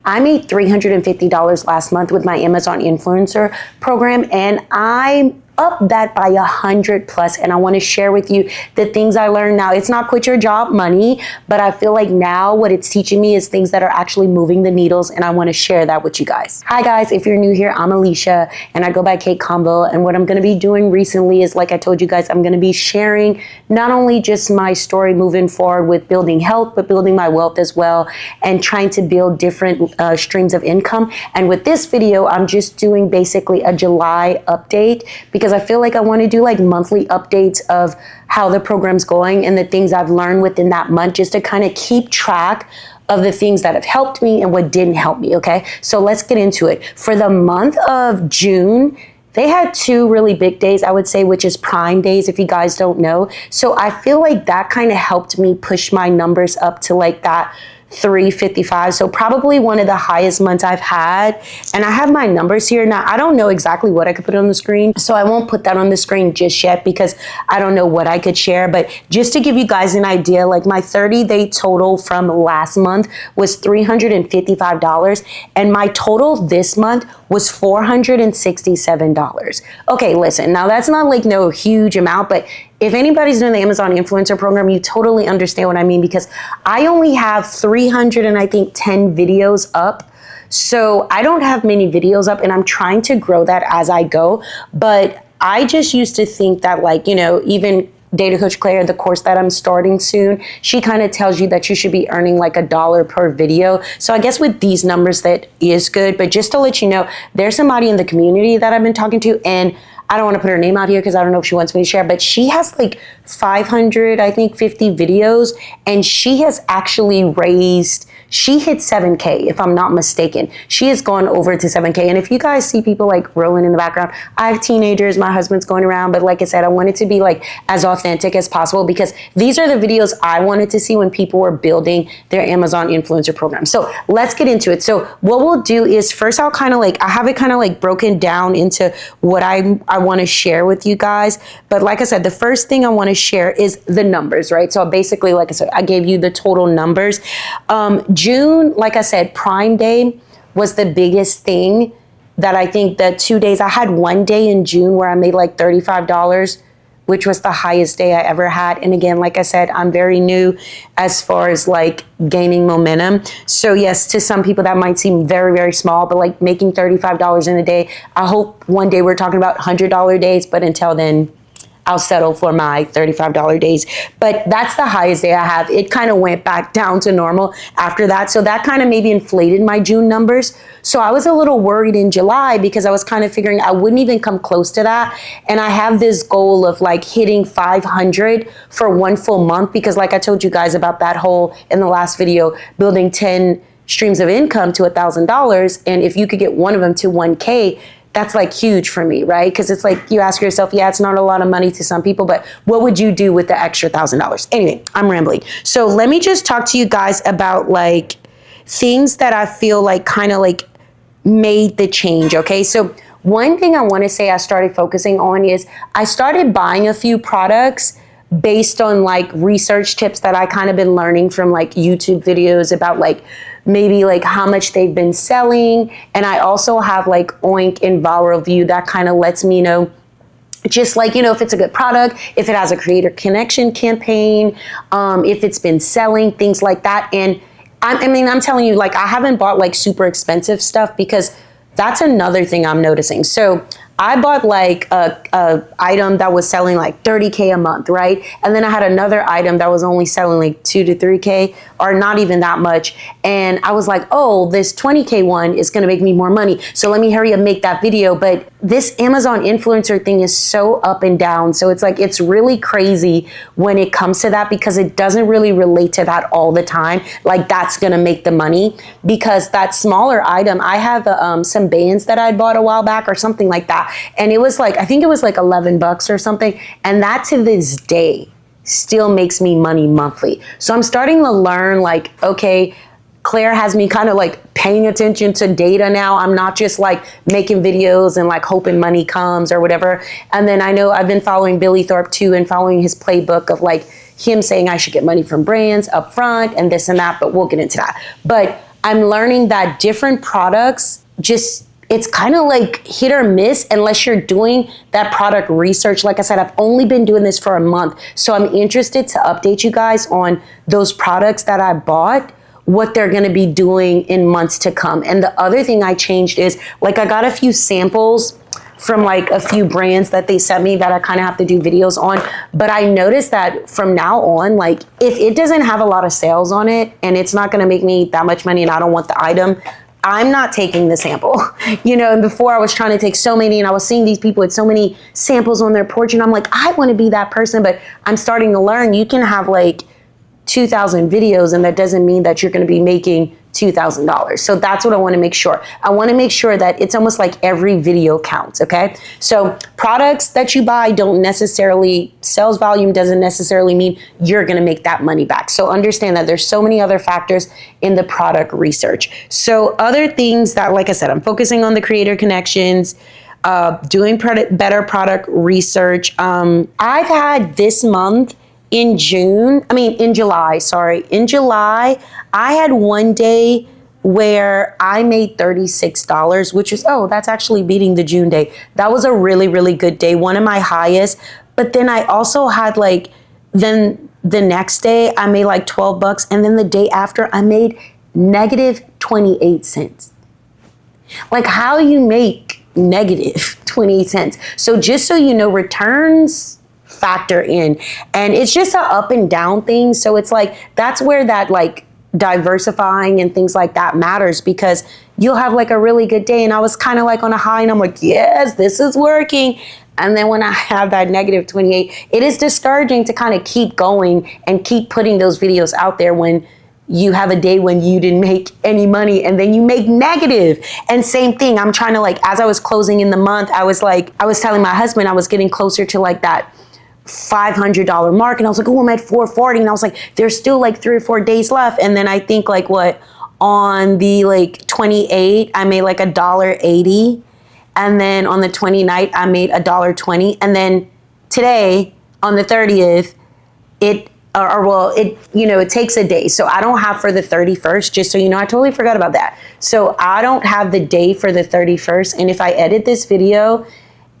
I made $350 last month with my Amazon influencer program, and I upped that by 100 plus. And I want to share with you the things I learned now. It's not quit your job money, but I feel like now what it's teaching me is things that are actually moving the needles, and I want to share that with you guys. Hi guys, if you're new here, I'm Alicia and I go by Kaykonvo, and what I'm going to be doing recently is, like I told you guys, I'm going to be sharing not only just my story moving forward with building health, but building my wealth as well, and trying to build different streams of income. And with this video, I'm just doing basically a July update, because I feel like I want to do like monthly updates of how the program's going and the things I've learned within that month, just to kind of keep track of the things that have helped me and what didn't help me, okay? So let's get into it. For the month of June, they had two really big days, I would say, which is Prime Days, if you guys don't know. So I feel like that kind of helped me push my numbers up to like that 355. So probably one of the highest months I've had. And I have my numbers here. Now, I don't know exactly what I could put on the screen, so I won't put that on the screen just yet because I don't know what I could share. But just to give you guys an idea, like my 30-day total from last month was $355. And my total this month was $467. Okay, listen, now that's not like no huge amount, but if anybody's doing the Amazon influencer program, you totally understand what I mean, because I only have 310 videos up. So I don't have many videos up, and I'm trying to grow that as I go. But I just used to think that, like, you know, even Data Coach Claire, the course that I'm starting soon, she kind of tells you that you should be earning like $1 per video. So I guess with these numbers that is good. But just to let you know, there's somebody in the community that I've been talking to, and I don't want to put her name out here because I don't know if she wants me to share, but she has like 500, I think 50 videos, and she has actually raised, she hit 7K if I'm not mistaken. She has gone over to 7K. And if you guys see people like rolling in the background, I have teenagers, my husband's going around, but like I said, I wanted to be like as authentic as possible, because these are the videos I wanted to see when people were building their Amazon influencer program. So let's get into it. So what we'll do is, first I'll kind of like, I have it kind of like broken down into what I want to share with you guys. But like I said, the first thing I want to share is the numbers, right? So basically, like I said, I gave you the total numbers. June, like I said, Prime Day was the biggest thing that I think the 2 days, I had one day in June where I made like $35, which was the highest day I ever had. And again, like I said, I'm very new as far as like gaining momentum. So yes, to some people that might seem very, very small, but like making $35 in a day, I hope one day we're talking about $100 days, but until then, I'll settle for my $35 days. But that's the highest day I have. It kind of went back down to normal after that. So that kind of maybe inflated my June numbers. So I was a little worried in July, because I was kind of figuring I wouldn't even come close to that. And I have this goal of like hitting 500 for one full month, because like I told you guys about that whole, in the last video, building 10 streams of income to $1,000. And if you could get one of them to 1K, that's like huge for me, right? Because it's like, you ask yourself, yeah, it's not a lot of money to some people, but what would you do with the extra $1,000? Anyway, I'm rambling. So let me just talk to you guys about like things that I feel like kind of like made the change, okay? So one thing I want to say I started focusing on is I started buying a few products based on like research tips that I kind of been learning from like YouTube videos about like maybe like how much they've been selling. And I also have like Oink and Viral View that kind of lets me know just like, you know, if it's a good product, if it has a creator connection campaign, if it's been selling, things like that. And I'm telling you, like, I haven't bought like super expensive stuff, because that's another thing I'm noticing. So I bought like a item that was selling like 30K a month, right? And then I had another item that was only selling like 2 to 3K, or not even that much. And I was like, oh, this 20K one is gonna make me more money, so let me hurry up, make that video. But this Amazon influencer thing is so up and down. So it's like, it's really crazy when it comes to that, because it doesn't really relate to that all the time. Like that's gonna make the money, because that smaller item, I have some bands that I bought a while back or something like that. And it was like, I think it was like $11 or something. And that to this day still makes me money monthly. So I'm starting to learn like, okay, Claire has me kind of like paying attention to data now. I'm not just like making videos and like hoping money comes or whatever. And then I know I've been following Billy Thorpe too, and following his playbook of like him saying I should get money from brands up front and this and that, but we'll get into that. But I'm learning that different products just, it's kind of like hit or miss unless you're doing that product research. Like I said, I've only been doing this for a month. So I'm interested to update you guys on those products that I bought, what they're gonna be doing in months to come. And the other thing I changed is, like, I got a few samples from like a few brands that they sent me that I kind of have to do videos on. But I noticed that from now on, like, if it doesn't have a lot of sales on it and it's not gonna make me that much money and I don't want the item, I'm not taking the sample. You know, and before I was trying to take so many, and I was seeing these people with so many samples on their porch, and I'm like, I want to be that person. But I'm starting to learn you can have like 2,000 videos, and that doesn't mean that you're going to be making $2,000. So that's what I want to make sure. I want to make sure that it's almost like every video counts, okay? So products that you buy don't necessarily, sales volume doesn't necessarily mean you're going to make that money back. So understand that there's so many other factors in the product research. So other things that, like I said, I'm focusing on the creator connections, doing better product research. I've had this month, in July, I had one day where I made $36, which is, that's actually beating the June day. That was a really, really good day, one of my highest. But then I also had then the next day I made like $12, and then the day after I made negative 28 cents. Like, how you make negative 28 cents? So just so you know, returns factor in, and it's just an up and down thing. So it's like, that's where that like diversifying and things like that matters, because you'll have like a really good day, and I was kind of like on a high, and I'm like, yes, this is working. And then when I have that negative 28, it is discouraging to kind of keep going and keep putting those videos out there when you have a day when you didn't make any money and then you make negative. And same thing, I'm trying to, like, as I was closing in the month, I was telling my husband I was getting closer to like that $500 mark, and I was like, I'm at 440, and I was like, there's still like 3 or 4 days left. And then I think like on the like 28, I made like $1.80, and then on the 29th I made $1.20, and then today on the 30th it takes a day, so I don't have for the 31st, just so you know. I totally forgot about that. So I don't have the day for the 31st, and if I edit this video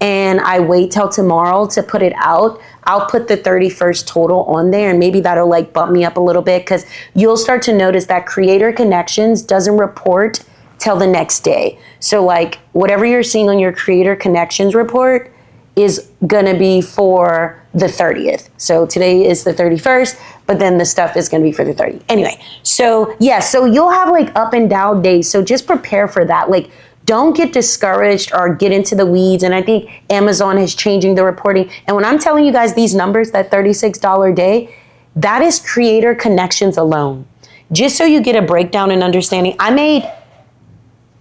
and I wait till tomorrow to put it out, I'll put the 31st total on there, and maybe that'll like bump me up a little bit, because you'll start to notice that Creator Connections doesn't report till the next day. So like whatever you're seeing on your Creator Connections report is gonna be for the 30th. So today is the 31st, but then the stuff is gonna be for the 30th. Anyway, so yeah, so you'll have like up and down days. So just prepare for that. Like, don't get discouraged or get into the weeds. And I think Amazon is changing the reporting. And when I'm telling you guys these numbers, that $36 day, that is Creator Connections alone. Just so you get a breakdown and understanding, I made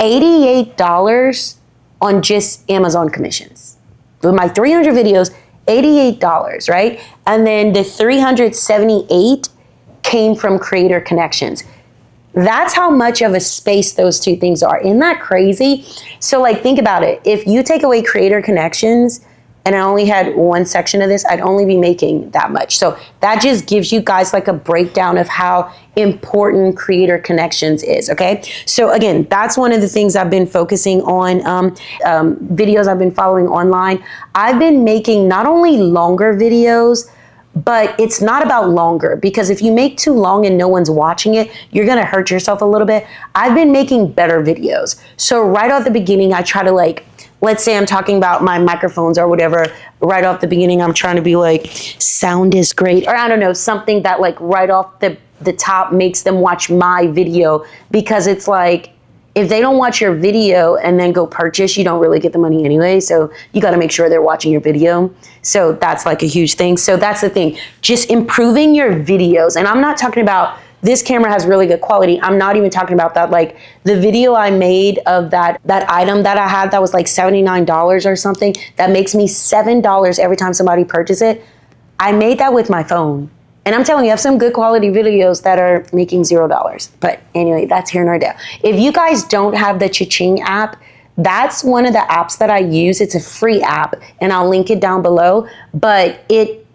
$88 on just Amazon commissions. With my 300 videos, $88, right? And then the 378 came from Creator Connections. That's how much of a space those two things are. Isn't that crazy? So like, think about it. If you take away Creator Connections and I only had one section of this, I'd only be making that much. So that just gives you guys like a breakdown of how important Creator Connections is, okay? So again, that's one of the things I've been focusing on, videos I've been following online. I've been making not only longer videos, but it's not about longer, because if you make too long and no one's watching it, you're gonna hurt yourself a little bit. I've been making better videos. So right off the beginning, I try to like, let's say I'm talking about my microphones or whatever, right off the beginning, I'm trying to be like, sound is great, or I don't know, something that like right off the top makes them watch my video, because it's like, if they don't watch your video and then go purchase, you don't really get the money anyway. So you got to make sure they're watching your video. So that's like a huge thing. So that's the thing, just improving your videos. And I'm not talking about this camera has really good quality. I'm not even talking about that. Like the video I made of that item that I had that was like $79 or something, that makes me $7 every time somebody purchases it. I made that with my phone. And I'm telling you, I have some good quality videos that are making $0. But anyway, that's here nor there. If you guys don't have the Cha-Ching app, that's one of the apps that I use. It's a free app, and I'll link it down below. But it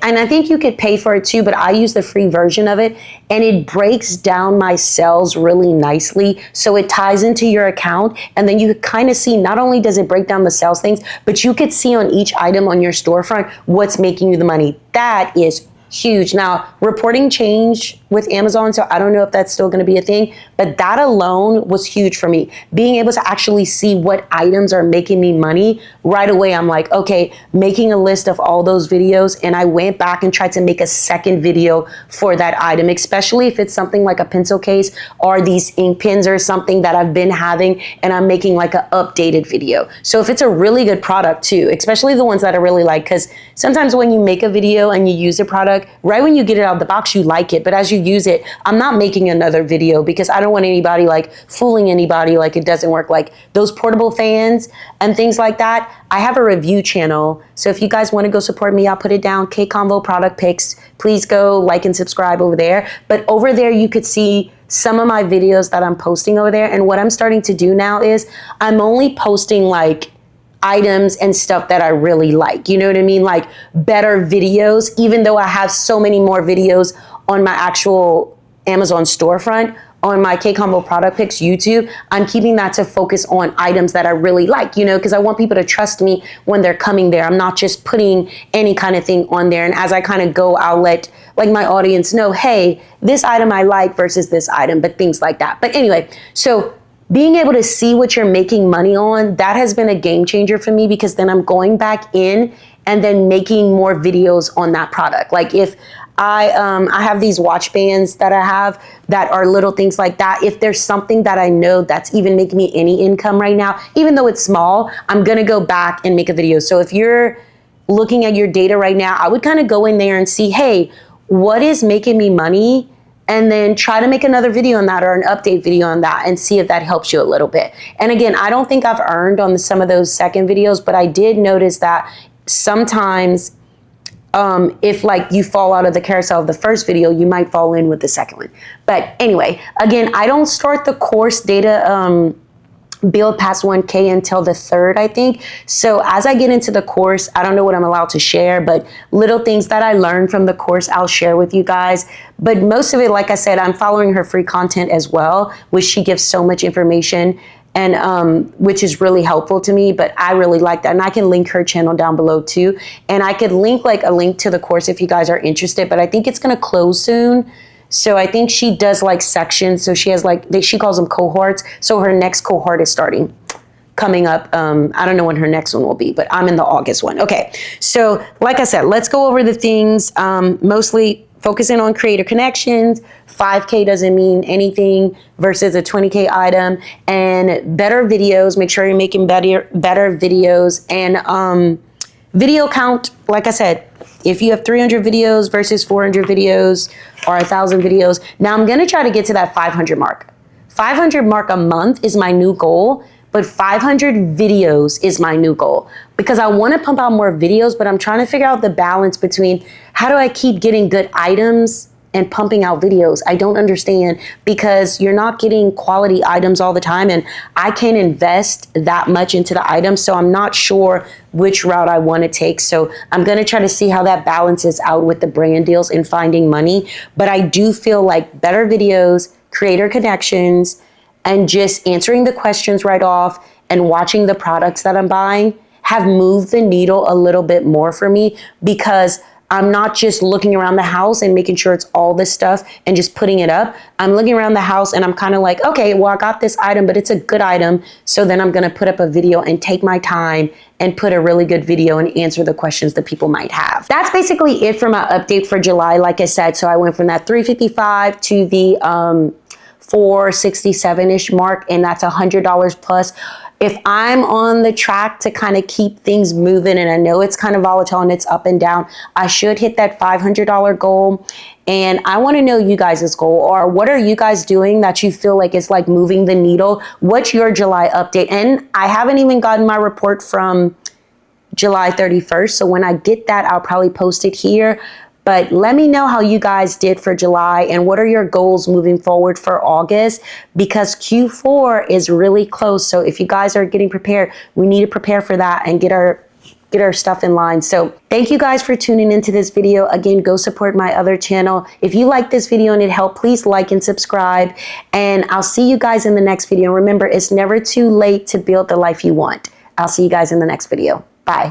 and I think you could pay for it too, but I use the free version of it, and it breaks down my sales really nicely. So it ties into your account, and then you kind of see, not only does it break down the sales things, but you could see on each item on your storefront what's making you the money. That is huge. Now, reporting changed with Amazon, so I don't know if that's still going to be a thing, but that alone was huge for me. Being able to actually see what items are making me money right away. I'm like, okay, making a list of all those videos, and I went back and tried to make a second video for that item, especially if it's something like a pencil case or these ink pens or something that I've been having, and I'm making like an updated video. So if it's a really good product too, especially the ones that I really like, because sometimes when you make a video and you use a product, right when you get it out of the box, you like it, but as you use it, I'm not making another video because I don't want anybody like fooling anybody like it doesn't work. Like those portable fans and things like that, I have a review channel. So if you guys want to go support me, I'll put it down, Kaykonvo product picks. Please go like and subscribe over there. But over there, you could see some of my videos that I'm posting over there. And what I'm starting to do now is I'm only posting like items and stuff that I really like. You know what I mean? Like better videos, even though I have so many more videos on my actual Amazon storefront, on my Kaykonvo product picks YouTube, I'm keeping that to focus on items that I really like, you know, because I want people to trust me when they're coming there. I'm not just putting any kind of thing on there. And as I kind of go, I'll let like my audience know, hey, this item I like versus this item, but things like that. But anyway, so being able to see what you're making money on, that has been a game changer for me, because then I'm going back in and then making more videos on that product. Like if I have these watch bands that I have that are little things like that. If there's something that I know that's even making me any income right now, even though it's small, I'm gonna go back and make a video. So if you're looking at your data right now, I would kind of go in there and see, hey, what is making me money? And then try to make another video on that or an update video on that and see if that helps you a little bit. And again, I don't think I've earned on some of those second videos, but I did notice that sometimes if like you fall out of the carousel of the first video, you might fall in with the second one. But anyway, again, I don't start the course data build past 1K until the 3rd, I think. So as I get into the course, I don't know what I'm allowed to share, but little things that I learned from the course, I'll share with you guys. But most of it, like I said, I'm following her free content as well, which she gives so much information, and which is really helpful to me. But I really like that. And I can link her channel down below too. And I could link like a link to the course if you guys are interested, but I think it's gonna close soon. So I think she does like sections. So she has like, she calls them cohorts. So her next cohort is starting, coming up. I don't know when her next one will be, but I'm in the August one. Okay, so like I said, let's go over the things, mostly focusing on creator connections. 5K doesn't mean anything versus a 20K item, and better videos. Make sure you're making better videos, and video count, like I said, if you have 300 videos versus 400 videos or 1,000 videos. Now I'm gonna try to get to that 500 mark. 500 mark a month is my new goal, but 500 videos is my new goal, because I wanna pump out more videos, but I'm trying to figure out the balance between how do I keep getting good items and pumping out videos. I don't understand, because you're not getting quality items all the time, and I can't invest that much into the items, so I'm not sure which route I want to take. So I'm going to try to see how that balances out with the brand deals and finding money. But I do feel like better videos, creator connections, and just answering the questions right off and watching the products that I'm buying have moved the needle a little bit more for me, because I'm not just looking around the house and making sure it's all this stuff and just putting it up. I'm looking around the house and I'm kind of like, okay, well, I got this item, but it's a good item. So then I'm going to put up a video and take my time and put a really good video and answer the questions that people might have. That's basically it for my update for July. Like I said, so I went from that 355 to the 467-ish mark, and that's $100 plus. If I'm on the track to kind of keep things moving, and I know it's kind of volatile and it's up and down, I should hit that $500 goal. And I want to know you guys' goal, or what are you guys doing that you feel like is like moving the needle? What's your July update? And I haven't even gotten my report from July 31st. So when I get that, I'll probably post it here. But let me know how you guys did for July, and what are your goals moving forward for August, because Q4 is really close. So if you guys are getting prepared, we need to prepare for that and get our get our stuff in line. So thank you guys for tuning into this video. Again, go support my other channel. If you like this video and it helped, please like and subscribe. And I'll see you guys in the next video. Remember, it's never too late to build the life you want. I'll see you guys in the next video. Bye.